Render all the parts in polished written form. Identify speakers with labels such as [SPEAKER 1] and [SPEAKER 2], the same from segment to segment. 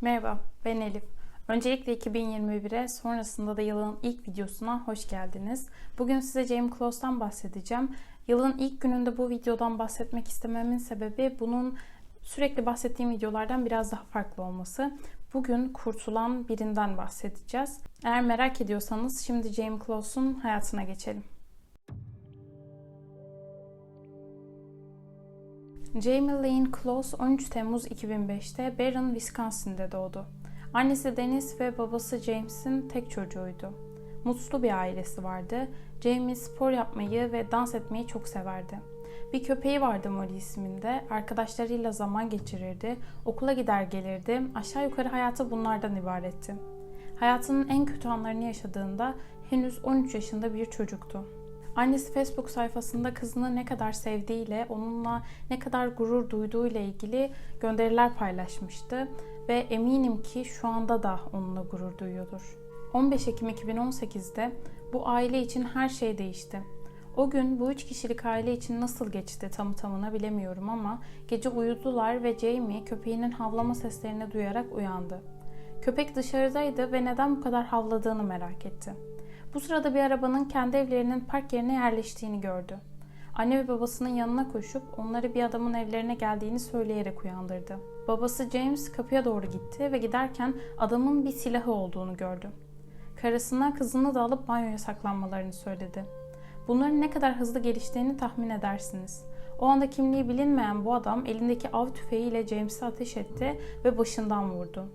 [SPEAKER 1] Merhaba, ben Elif. Öncelikle 2021'e, sonrasında da yılın ilk videosuna hoş geldiniz. Bugün size Jamie Close'dan bahsedeceğim. Yılın ilk gününde bu videodan bahsetmek istememin sebebi bunun sürekli bahsettiğim videolardan biraz daha farklı olması. Bugün kurtulan birinden bahsedeceğiz. Eğer merak ediyorsanız şimdi Jamie Close'un hayatına geçelim. Jamie Lynn Close 13 Temmuz 2005'te Barron, Wisconsin'de doğdu. Annesi Dennis ve babası James'in tek çocuğuydu. Mutlu bir ailesi vardı. Jamie spor yapmayı ve dans etmeyi çok severdi. Bir köpeği vardı Molly isminde. Arkadaşlarıyla zaman geçirirdi. Okula gider gelirdi. Aşağı yukarı hayatı bunlardan ibaretti. Hayatının en kötü anlarını yaşadığında henüz 13 yaşında bir çocuktu. Annesi Facebook sayfasında kızını ne kadar sevdiğiyle, onunla ne kadar gurur duyduğuyla ilgili gönderiler paylaşmıştı ve eminim ki şu anda da onunla gurur duyuyordur. 15 Ekim 2018'de bu aile için her şey değişti. O gün bu 3 kişilik aile için nasıl geçti tamı tamına bilemiyorum ama gece uyudular ve Jamie köpeğinin havlama seslerini duyarak uyandı. Köpek dışarıdaydı ve neden bu kadar havladığını merak etti. Bu sırada bir arabanın kendi evlerinin park yerine yerleştiğini gördü. Anne ve babasının yanına koşup onları bir adamın evlerine geldiğini söyleyerek uyandırdı. Babası James kapıya doğru gitti ve giderken adamın bir silahı olduğunu gördü. Karısına kızını da alıp banyoya saklanmalarını söyledi. Bunların ne kadar hızlı geliştiğini tahmin edersiniz. O anda kimliği bilinmeyen bu adam elindeki av tüfeğiyle James'e ateş etti ve başından vurdu.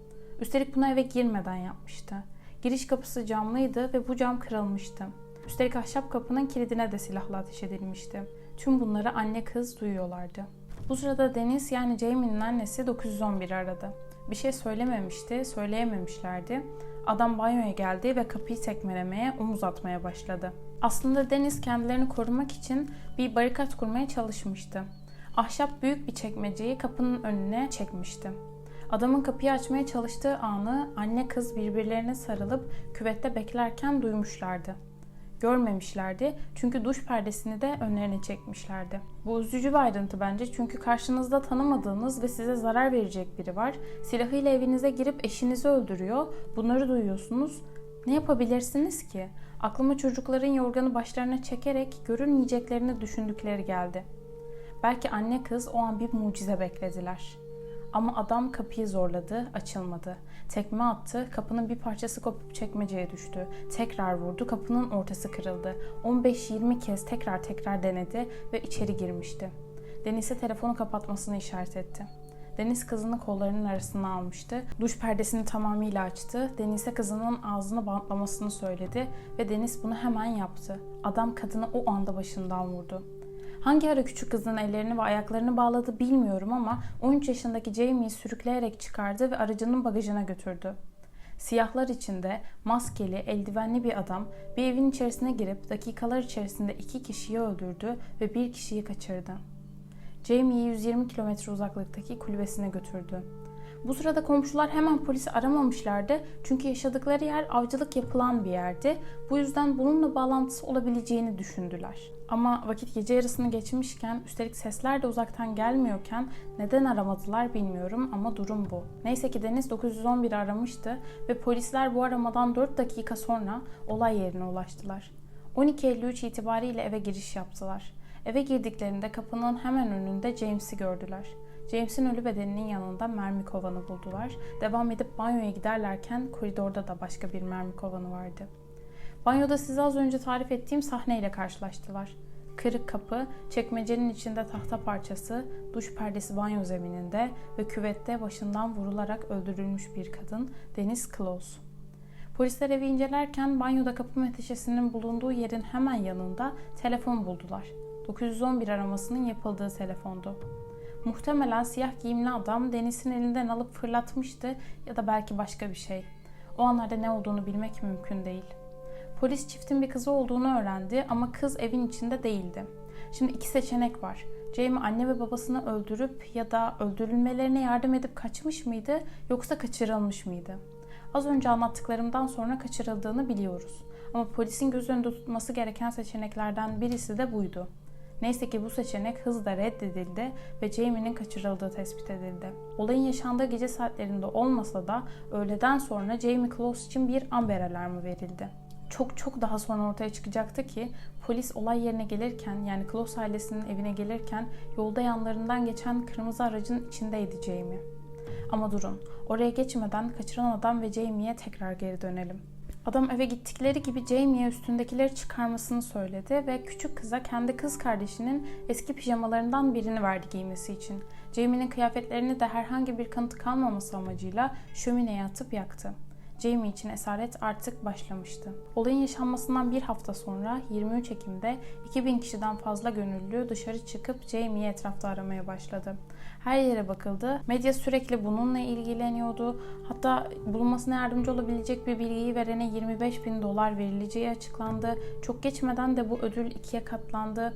[SPEAKER 1] Üstelik bunu eve girmeden yapmıştı. Giriş kapısı camlıydı ve bu cam kırılmıştı. Üstelik ahşap kapının kilidine de silahla ateş edilmişti. Tüm bunları anne kız duyuyorlardı. Bu sırada Dennis yani Jamie'nin annesi 911'i aradı. Bir şey söylememişti, söyleyememişlerdi. Adam banyoya geldi ve kapıyı tekmelemeye, omuz atmaya başladı. Aslında Dennis kendilerini korumak için bir barikat kurmaya çalışmıştı. Ahşap büyük bir çekmeceyi kapının önüne çekmişti. Adamın kapıyı açmaya çalıştığı anı anne kız birbirlerine sarılıp küvette beklerken duymuşlardı. Görmemişlerdi çünkü duş perdesini de önlerine çekmişlerdi. Bu üzücü bir ayrıntı bence çünkü karşınızda tanımadığınız ve size zarar verecek biri var. Silahıyla evinize girip eşinizi öldürüyor. Bunları duyuyorsunuz. Ne yapabilirsiniz ki? Aklıma çocukların yorganı başlarına çekerek görülmeyeceklerini düşündükleri geldi. Belki anne kız o an bir mucize beklediler. Ama adam kapıyı zorladı, açılmadı. Tekme attı, kapının bir parçası kopup çekmeceye düştü. Tekrar vurdu, kapının ortası kırıldı. 15-20 kez tekrar denedi ve içeri girmişti. Deniz'e telefonu kapatmasını işaret etti. Deniz kızını kollarının arasına almıştı. Duş perdesini tamamıyla açtı. Deniz'e kızının ağzını bantlamasını söyledi ve Deniz bunu hemen yaptı. Adam kadını o anda başından vurdu. Hangi ara küçük kızın ellerini ve ayaklarını bağladı bilmiyorum ama 13 yaşındaki Jamie'yi sürükleyerek çıkardı ve aracının bagajına götürdü. Siyahlar içinde maskeli, eldivenli bir adam bir evin içerisine girip dakikalar içerisinde 2 kişiyi öldürdü ve 1 kişiyi kaçırdı. Jamie'yi 120 kilometre uzaklıktaki kulübesine götürdü. Bu sırada komşular hemen polisi aramamışlardı çünkü yaşadıkları yer avcılık yapılan bir yerdi. Bu yüzden bununla bağlantısı olabileceğini düşündüler. Ama vakit gece yarısını geçmişken, üstelik sesler de uzaktan gelmiyorken neden aramadılar bilmiyorum ama durum bu. Neyse ki Deniz 911'i aramıştı ve polisler bu aramadan 4 dakika sonra olay yerine ulaştılar. 12.53 itibariyle eve giriş yaptılar. Eve girdiklerinde kapının hemen önünde James'i gördüler. James'in ölü bedeninin yanında mermi kovanı buldular. Devam edip banyoya giderlerken koridorda da başka bir mermi kovanı vardı. Banyoda size az önce tarif ettiğim sahneyle karşılaştılar. Kırık kapı, çekmecenin içinde tahta parçası, duş perdesi banyo zemininde ve küvette başından vurularak öldürülmüş bir kadın, Dennis Close. Polisler evi incelerken banyoda kapı menteşesinin bulunduğu yerin hemen yanında telefon buldular. 911 aramasının yapıldığı telefondu. Muhtemelen siyah giyimli adam Deniz'in elinden alıp fırlatmıştı ya da belki başka bir şey. O anlarda ne olduğunu bilmek mümkün değil. Polis çiftin bir kızı olduğunu öğrendi ama kız evin içinde değildi. Şimdi 2 seçenek var. Jamie anne ve babasını öldürüp ya da öldürülmelerine yardım edip kaçmış mıydı yoksa kaçırılmış mıydı? Az önce anlattıklarımdan sonra kaçırıldığını biliyoruz. Ama polisin göz önünde tutması gereken seçeneklerden birisi de buydu. Neyse ki bu seçenek hızla reddedildi ve Jamie'nin kaçırıldığı tespit edildi. Olayın yaşandığı gece saatlerinde olmasa da öğleden sonra Jamie Close için bir Amber alarmı verildi. Çok daha sonra ortaya çıkacaktı ki polis olay yerine gelirken, yani Close ailesinin evine gelirken yolda yanlarından geçen kırmızı aracın içindeydi Jamie. Ama durun, oraya geçmeden kaçıran adam ve Jamie'ye tekrar geri dönelim. Adam eve gittikleri gibi Jamie'ye üstündekileri çıkarmasını söyledi ve küçük kıza kendi kız kardeşinin eski pijamalarından birini verdi giymesi için. Jamie'nin kıyafetlerini de herhangi bir kanıtı kalmaması amacıyla şömineye atıp yaktı. Jamie için esaret artık başlamıştı. Olayın yaşanmasından bir hafta sonra 23 Ekim'de 2000 kişiden fazla gönüllü dışarı çıkıp Jamie'yi etrafta aramaya başladı. Her yere bakıldı. Medya sürekli bununla ilgileniyordu. Hatta bulunmasına yardımcı olabilecek bir bilgiyi verene $25.000 verileceği açıklandı. Çok geçmeden de bu ödül 2'ye katlandı.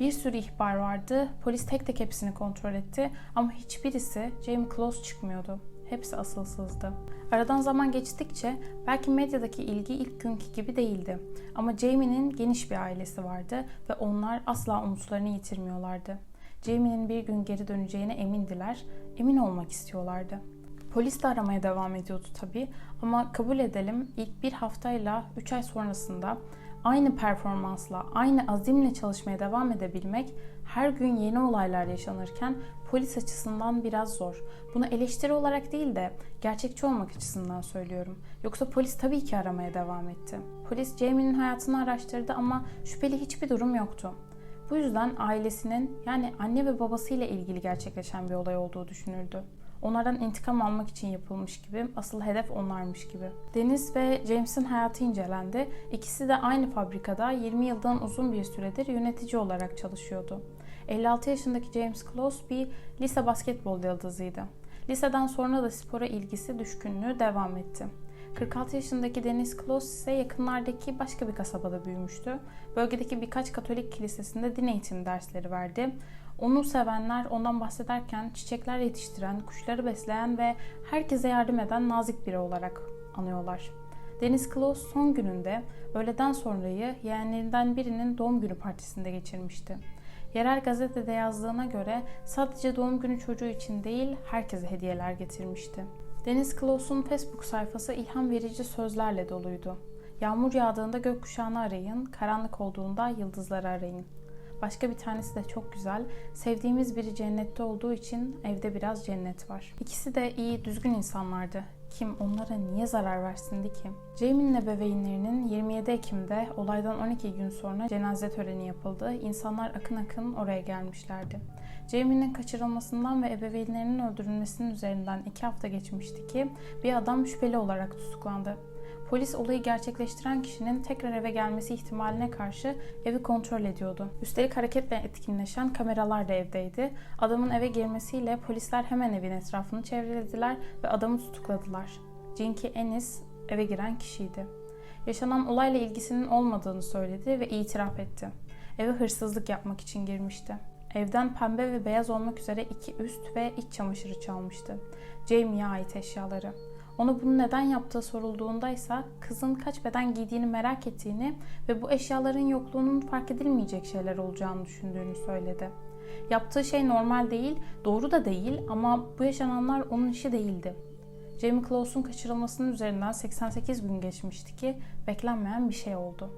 [SPEAKER 1] Bir sürü ihbar vardı. Polis tek tek hepsini kontrol etti ama hiçbirisi Jamie Close çıkmıyordu. Hepsi asılsızdı. Aradan zaman geçtikçe belki medyadaki ilgi ilk günkü gibi değildi. Ama Jamie'nin geniş bir ailesi vardı ve onlar asla umutlarını yitirmiyorlardı. Jamie'nin bir gün geri döneceğine emindiler, emin olmak istiyorlardı. Polis de aramaya devam ediyordu tabii ama kabul edelim ilk bir haftayla 3 ay sonrasında aynı performansla, aynı azimle çalışmaya devam edebilmek her gün yeni olaylar yaşanırken polis açısından biraz zor. Bunu eleştiri olarak değil de gerçekçi olmak açısından söylüyorum. Yoksa polis tabii ki aramaya devam etti. Polis Jamie'nin hayatını araştırdı ama şüpheli hiçbir durum yoktu. Bu yüzden ailesinin, yani anne ve babasıyla ilgili gerçekleşen bir olay olduğu düşünüldü. Onlardan intikam almak için yapılmış gibi, asıl hedef onlarmış gibi. Dennis ve James'in hayatı incelendi. İkisi de aynı fabrikada 20 yıldan uzun bir süredir yönetici olarak çalışıyordu. 56 yaşındaki James Close bir lise basketbol yıldızıydı. Liseden sonra da spora ilgisi, düşkünlüğü devam etti. 46 yaşındaki Dennis Close ise yakınlardaki başka bir kasabada büyümüştü. Bölgedeki birkaç Katolik kilisesinde din eğitimi dersleri verdi. Onu sevenler ondan bahsederken çiçekler yetiştiren, kuşları besleyen ve herkese yardım eden nazik biri olarak anıyorlar. Dennis Close son gününde öğleden sonrayı yeğenlerinden birinin doğum günü partisinde geçirmişti. Yerel gazetede yazdığına göre sadece doğum günü çocuğu için değil herkese hediyeler getirmişti. Dennis Close'un Facebook sayfası ilham verici sözlerle doluydu. Yağmur yağdığında gökkuşağını arayın, karanlık olduğunda yıldızları arayın. Başka bir tanesi de çok güzel. Sevdiğimiz biri cennette olduğu için evde biraz cennet var. İkisi de iyi, düzgün insanlardı. Kim onlara niye zarar versin ki? Jamie'nin ebeveynlerinin 27 Ekim'de olaydan 12 gün sonra cenaze töreni yapıldı. İnsanlar akın akın oraya gelmişlerdi. Jamie'nin kaçırılmasından ve ebeveynlerinin öldürülmesinin üzerinden 2 hafta geçmişti ki bir adam şüpheli olarak tutuklandı. Polis olayı gerçekleştiren kişinin tekrar eve gelmesi ihtimaline karşı evi kontrol ediyordu. Üstelik hareketle etkinleşen kameralar da evdeydi. Adamın eve girmesiyle polisler hemen evin etrafını çevrelediler ve adamı tutukladılar. Jinky Ennis eve giren kişiydi. Yaşanan olayla ilgisinin olmadığını söyledi ve itiraf etti. Eve hırsızlık yapmak için girmişti. Evden pembe ve beyaz olmak üzere 2 üst ve iç çamaşırı çalmıştı. Jamie'ye ait eşyaları. Ona bunu neden yaptığı sorulduğunda ise kızın kaç beden giydiğini merak ettiğini ve bu eşyaların yokluğunun fark edilmeyecek şeyler olacağını düşündüğünü söyledi. Yaptığı şey normal değil, doğru da değil ama bu yaşananlar onun işi değildi. Jamie Close'un kaçırılmasının üzerinden 88 gün geçmişti ki beklenmeyen bir şey oldu.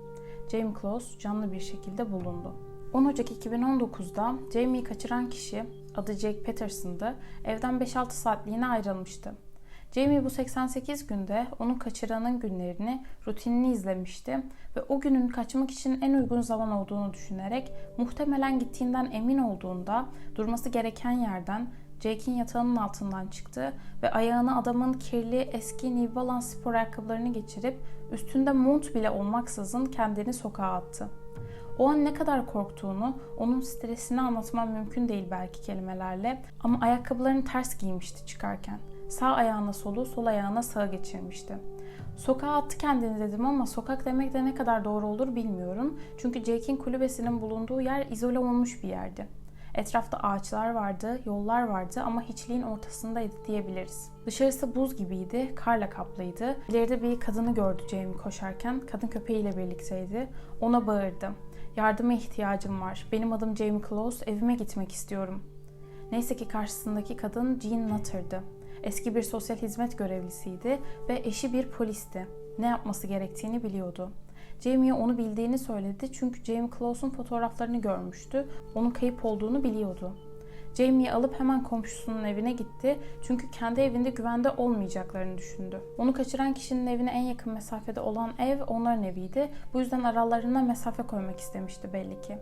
[SPEAKER 1] Jamie Close canlı bir şekilde bulundu. 10 Ocak 2019'da Jamie'yi kaçıran kişi, adı Jake Patterson'dı, evden 5-6 saatliğine ayrılmıştı. Jamie bu 88 günde onun kaçıranın günlerini, rutinini izlemişti ve o günün kaçmak için en uygun zaman olduğunu düşünerek muhtemelen gittiğinden emin olduğunda durması gereken yerden Jake'in yatağının altından çıktı ve ayağına adamın kirli eski New Balance spor ayakkabılarını geçirip üstünde mont bile olmaksızın kendini sokağa attı. O an ne kadar korktuğunu, onun stresini anlatmam mümkün değil belki kelimelerle ama ayakkabılarını ters giymişti çıkarken. Sağ ayağına solu, sol ayağına sağı geçirmişti. Sokağa attı kendini dedim ama sokak demek de ne kadar doğru olur bilmiyorum. Çünkü Jake'in kulübesinin bulunduğu yer izole olmuş bir yerdi. Etrafta ağaçlar vardı, yollar vardı ama hiçliğin ortasındaydı diyebiliriz. Dışarısı buz gibiydi, karla kaplıydı. İleride bir kadını gördü Jamie koşarken. Kadın köpeğiyle birlikteydi. Ona bağırdı. Yardıma ihtiyacım var. Benim adım Jamie Close, evime gitmek istiyorum. Neyse ki karşısındaki kadın Jean Nutter'dı. Eski bir sosyal hizmet görevlisiydi ve eşi bir polisti. Ne yapması gerektiğini biliyordu. Jamie'ye onu bildiğini söyledi çünkü Jamie Close'un fotoğraflarını görmüştü. Onun kayıp olduğunu biliyordu. Jamie'yi alıp hemen komşusunun evine gitti çünkü kendi evinde güvende olmayacaklarını düşündü. Onu kaçıran kişinin evine en yakın mesafede olan ev onların eviydi. Bu yüzden aralarına mesafe koymak istemişti belli ki.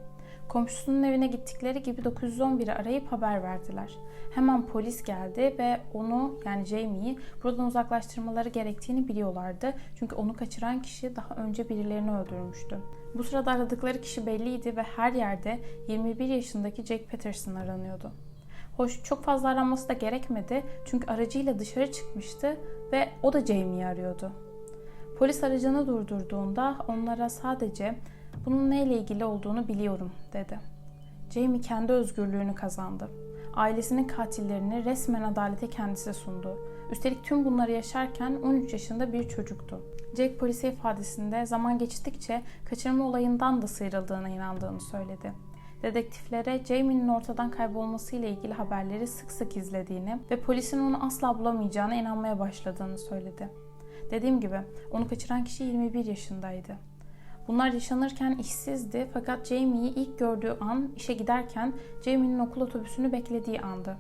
[SPEAKER 1] Komşusunun evine gittikleri gibi 911'i arayıp haber verdiler. Hemen polis geldi ve onu, yani Jamie'yi buradan uzaklaştırmaları gerektiğini biliyorlardı. Çünkü onu kaçıran kişi daha önce birilerini öldürmüştü. Bu sırada aradıkları kişi belliydi ve her yerde 21 yaşındaki Jack Patterson aranıyordu. Hoş, çok fazla aranması da gerekmedi çünkü aracıyla dışarı çıkmıştı ve o da Jamie'yi arıyordu. Polis aracını durdurduğunda onlara sadece "Bunun neyle ilgili olduğunu biliyorum" dedi. Jamie kendi özgürlüğünü kazandı. Ailesinin katillerini resmen adalete kendisi sundu. Üstelik tüm bunları yaşarken 13 yaşında bir çocuktu. Jack polise ifadesinde zaman geçtikçe kaçırma olayından da sıyrıldığına inandığını söyledi. Dedektiflere Jamie'nin ortadan kaybolmasıyla ilgili haberleri sık sık izlediğini ve polisin onu asla bulamayacağına inanmaya başladığını söyledi. Dediğim gibi onu kaçıran kişi 21 yaşındaydı. Bunlar yaşanırken işsizdi fakat Jamie'yi ilk gördüğü an işe giderken Jamie'nin okul otobüsünü beklediği andı.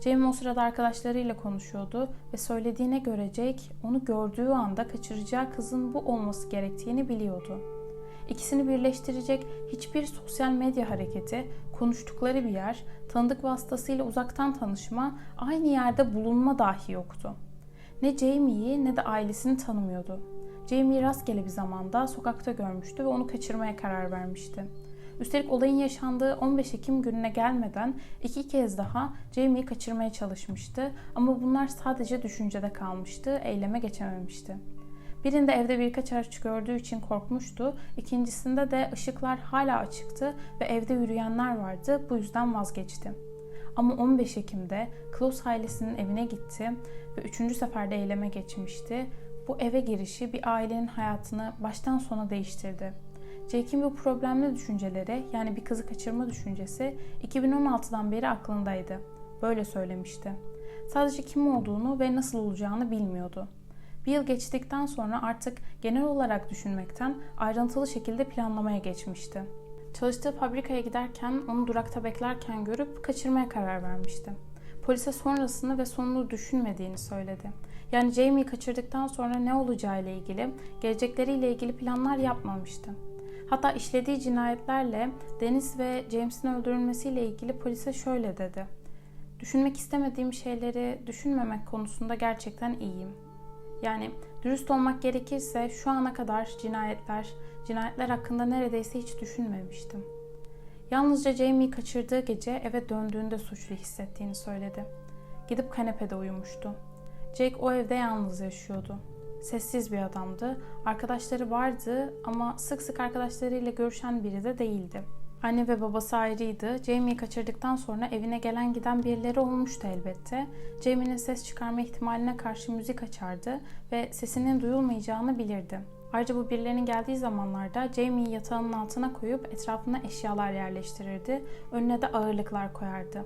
[SPEAKER 1] Jamie o sırada arkadaşlarıyla konuşuyordu ve söylediğine göre Jack onu gördüğü anda kaçıracağı kızın bu olması gerektiğini biliyordu. İkisini birleştirecek hiçbir sosyal medya hareketi, konuştukları bir yer, tanıdık vasıtasıyla uzaktan tanışma, aynı yerde bulunma dahi yoktu. Ne Jamie'yi ne de ailesini tanımıyordu. Jamie'yi rastgele bir zamanda sokakta görmüştü ve onu kaçırmaya karar vermişti. Üstelik olayın yaşandığı 15 Ekim gününe gelmeden 2 kez daha Jamie'yi kaçırmaya çalışmıştı ama bunlar sadece düşüncede kalmıştı, eyleme geçememişti. Birinde evde birkaç araç gördüğü için korkmuştu, ikincisinde de ışıklar hala açıktı ve evde yürüyenler vardı, bu yüzden vazgeçti. Ama 15 Ekim'de Close ailesinin evine gitti ve 3. seferde eyleme geçmişti. Bu eve girişi bir ailenin hayatını baştan sona değiştirdi. Jack'in bu problemli düşünceleri, yani bir kızı kaçırma düşüncesi 2016'dan beri aklındaydı. Böyle söylemişti. Sadece kim olduğunu ve nasıl olacağını bilmiyordu. Bir yıl geçtikten sonra artık genel olarak düşünmekten ayrıntılı şekilde planlamaya geçmişti. Çalıştığı fabrikaya giderken onu durakta beklerken görüp kaçırmaya karar vermişti. Polise sonrasını ve sonunu düşünmediğini söyledi. Yani Jamie'yi kaçırdıktan sonra ne olacağıyla ilgili, gelecekleriyle ilgili planlar yapmamıştı. Hatta işlediği cinayetlerle Dennis ve James'in öldürülmesiyle ilgili polise şöyle dedi: "Düşünmek istemediğim şeyleri düşünmemek konusunda gerçekten iyiyim. Yani dürüst olmak gerekirse şu ana kadar cinayetler hakkında neredeyse hiç düşünmemiştim." Yalnızca Jamie'yi kaçırdığı gece eve döndüğünde suçlu hissettiğini söyledi. Gidip kanepede uyumuştu. Jack o evde yalnız yaşıyordu. Sessiz bir adamdı. Arkadaşları vardı ama sık sık arkadaşlarıyla görüşen biri de değildi. Anne ve babası ayrıydı. Jamie'yi kaçırdıktan sonra evine gelen giden birileri olmuştu elbette. Jamie'nin ses çıkarma ihtimaline karşı müzik açardı ve sesinin duyulmayacağını bilirdi. Ayrıca bu birilerinin geldiği zamanlarda Jamie'yi yatağının altına koyup etrafına eşyalar yerleştirirdi. Önüne de ağırlıklar koyardı.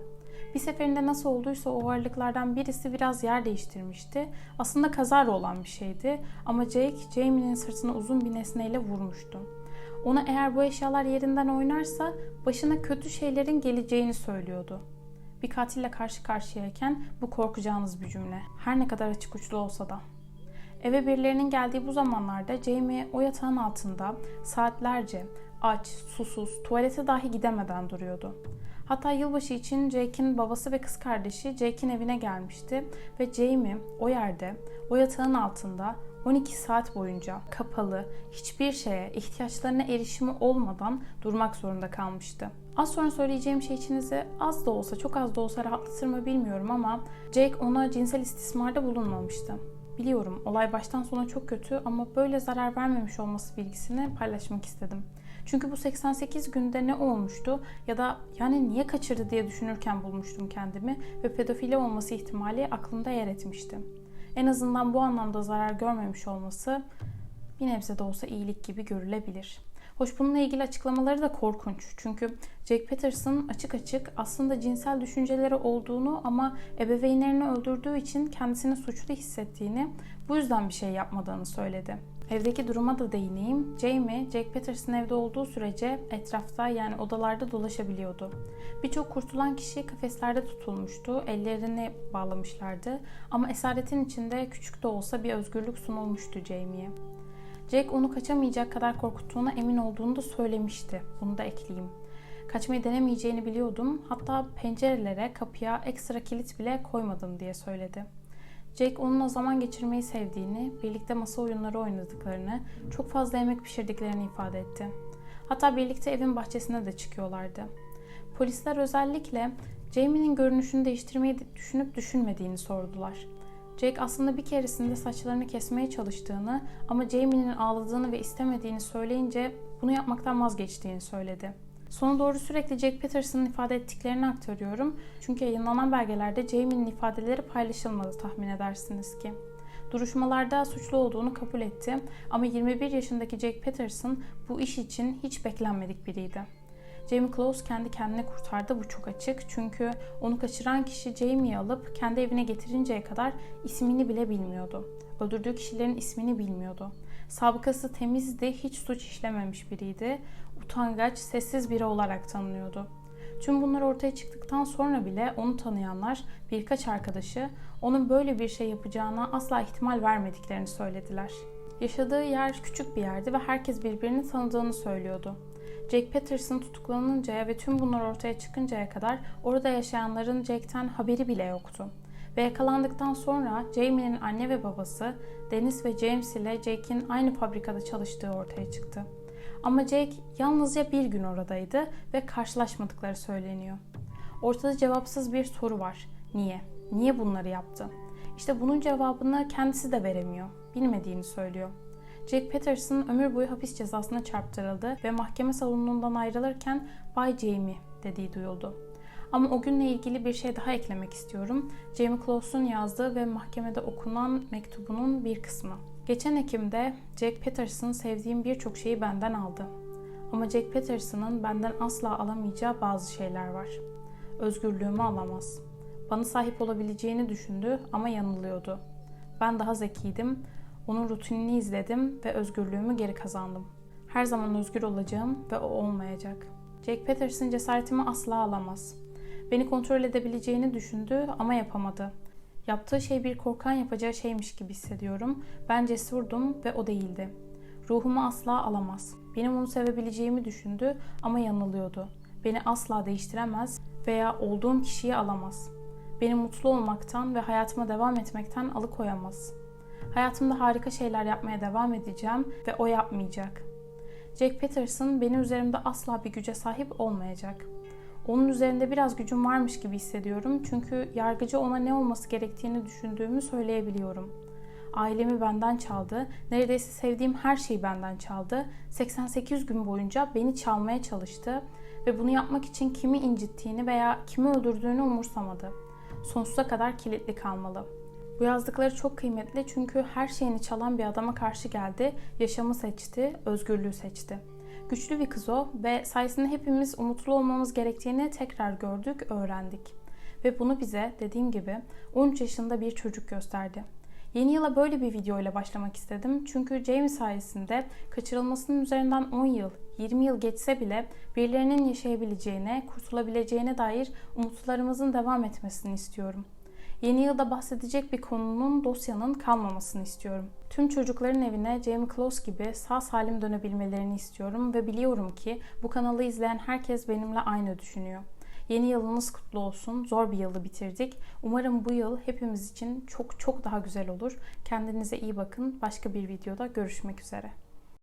[SPEAKER 1] Bir seferinde nasıl olduysa o ağırlıklardan birisi biraz yer değiştirmişti. Aslında kazara olan bir şeydi ama Jake, Jamie'nin sırtına uzun bir nesneyle vurmuştu. Ona eğer bu eşyalar yerinden oynarsa başına kötü şeylerin geleceğini söylüyordu. Bir katille karşı karşıyayken bu korkacağınız bir cümle. Her ne kadar açık uçlu olsa da. Eve birilerinin geldiği bu zamanlarda Jamie o yatağın altında saatlerce aç, susuz, tuvalete dahi gidemeden duruyordu. Hatta yılbaşı için Jake'in babası ve kız kardeşi Jake'in evine gelmişti ve Jamie o yerde, o yatağın altında 12 saat boyunca kapalı, hiçbir şeye, ihtiyaçlarına erişimi olmadan durmak zorunda kalmıştı. Az sonra söyleyeceğim şey içinizi az da olsa, çok az da olsa rahatlatır mı bilmiyorum ama Jake ona cinsel istismarda bulunmamıştı. Biliyorum, olay baştan sona çok kötü ama böyle zarar vermemiş olması bilgisini paylaşmak istedim. Çünkü bu 88 günde ne olmuştu ya da yani niye kaçırdı diye düşünürken bulmuştum kendimi ve pedofili olması ihtimali aklımda yer etmişti. En azından bu anlamda zarar görmemiş olması bir nebze de olsa iyilik gibi görülebilir. Hoş bununla ilgili açıklamaları da korkunç. Çünkü Jake Peterson açık açık aslında cinsel düşünceleri olduğunu ama ebeveynlerini öldürdüğü için kendisini suçlu hissettiğini, bu yüzden bir şey yapmadığını söyledi. Evdeki duruma da değineyim. Jamie, Jake Peterson evde olduğu sürece etrafta yani odalarda dolaşabiliyordu. Birçok kurtulan kişi kafeslerde tutulmuştu, ellerini bağlamışlardı ama esaretin içinde küçük de olsa bir özgürlük sunulmuştu Jamie'ye. Jake onu kaçamayacak kadar korkuttuğuna emin olduğunu da söylemişti. Bunu da ekleyeyim. Kaçmayı denemeyeceğini biliyordum. Hatta pencerelere, kapıya ekstra kilit bile koymadım diye söyledi. Jake onunla zaman geçirmeyi sevdiğini, birlikte masa oyunları oynadıklarını, çok fazla yemek pişirdiklerini ifade etti. Hatta birlikte evin bahçesine de çıkıyorlardı. Polisler özellikle Jamie'nin görünüşünü değiştirmeyi düşünüp düşünmediğini sordular. Jake aslında bir keresinde saçlarını kesmeye çalıştığını ama Jamie'nin ağladığını ve istemediğini söyleyince bunu yapmaktan vazgeçtiğini söyledi. Sona doğru sürekli Jake Peterson'ın ifade ettiklerini aktarıyorum. Çünkü yayınlanan belgelerde Jamie'nin ifadeleri paylaşılmadı tahmin edersiniz ki. Duruşmalarda suçlu olduğunu kabul etti ama 21 yaşındaki Jake Peterson bu iş için hiç beklenmedik biriydi. Jamie Close kendi kendine kurtardı, bu çok açık. Çünkü onu kaçıran kişi Jamie'yi alıp kendi evine getirinceye kadar ismini bile bilmiyordu. Öldürdüğü kişilerin ismini bilmiyordu. Sabıkası temizdi, hiç suç işlememiş biriydi. Utangaç, sessiz biri olarak tanınıyordu. Tüm bunlar ortaya çıktıktan sonra bile onu tanıyanlar, birkaç arkadaşı onun böyle bir şey yapacağına asla ihtimal vermediklerini söylediler. Yaşadığı yer küçük bir yerdi ve herkes birbirini tanıdığını söylüyordu. Jake Peterson tutuklanıncaya ve tüm bunlar ortaya çıkıncaya kadar orada yaşayanların Jake'ten haberi bile yoktu. Ve yakalandıktan sonra Jamie'nin anne ve babası Dennis ve James ile Jake'in aynı fabrikada çalıştığı ortaya çıktı. Ama Jake yalnızca bir gün oradaydı ve karşılaşmadıkları söyleniyor. Ortada cevapsız bir soru var. Niye? Niye bunları yaptı? İşte bunun cevabını kendisi de veremiyor. Bilmediğini söylüyor. Jake Peterson ömür boyu hapis cezasına çarptırıldı ve mahkeme salonundan ayrılırken "Bay Jamie" dediği duyuldu. Ama o günle ilgili bir şey daha eklemek istiyorum. Jamie Close'un yazdığı ve mahkemede okunan mektubunun bir kısmı. Geçen Ekim'de Jake Peterson sevdiğim birçok şeyi benden aldı. Ama Jake Peterson'ın benden asla alamayacağı bazı şeyler var. Özgürlüğümü alamaz. Bana sahip olabileceğini düşündü ama yanılıyordu. Ben daha zekiydim. Onun rutinini izledim ve özgürlüğümü geri kazandım. Her zaman özgür olacağım ve o olmayacak. Jake Peterson cesaretimi asla alamaz. Beni kontrol edebileceğini düşündü ama yapamadı. Yaptığı şey bir korkan yapacağı şeymiş gibi hissediyorum. Ben cesurdum ve o değildi. Ruhumu asla alamaz. Benim onu sevebileceğimi düşündü ama yanılıyordu. Beni asla değiştiremez veya olduğum kişiyi alamaz. Beni mutlu olmaktan ve hayatıma devam etmekten alıkoyamaz. Hayatımda harika şeyler yapmaya devam edeceğim ve o yapmayacak. Jake Peterson benim üzerimde asla bir güce sahip olmayacak. Onun üzerinde biraz gücüm varmış gibi hissediyorum çünkü yargıcı ona ne olması gerektiğini düşündüğümü söyleyebiliyorum. Ailemi benden çaldı, neredeyse sevdiğim her şeyi benden çaldı, 88 gün boyunca beni çalmaya çalıştı ve bunu yapmak için kimi incittiğini veya kimi öldürdüğünü umursamadı. Sonsuza kadar kilitli kalmalı. Bu yazdıkları çok kıymetli çünkü her şeyini çalan bir adama karşı geldi, yaşamı seçti, özgürlüğü seçti. Güçlü bir kız o ve sayesinde hepimiz umutlu olmamız gerektiğini tekrar gördük, öğrendik. Ve bunu bize dediğim gibi 13 yaşında bir çocuk gösterdi. Yeni yıla böyle bir video ile başlamak istedim çünkü Jamie sayesinde kaçırılmasının üzerinden 10 yıl, 20 yıl geçse bile birilerinin yaşayabileceğine, kurtulabileceğine dair umutlarımızın devam etmesini istiyorum. Yeni yılda bahsedecek bir konunun, dosyanın kalmamasını istiyorum. Tüm çocukların evine Jamie Close gibi sağ salim dönebilmelerini istiyorum ve biliyorum ki bu kanalı izleyen herkes benimle aynı düşünüyor. Yeni yılınız kutlu olsun. Zor bir yılı bitirdik. Umarım bu yıl hepimiz için çok çok daha güzel olur. Kendinize iyi bakın. Başka bir videoda görüşmek üzere.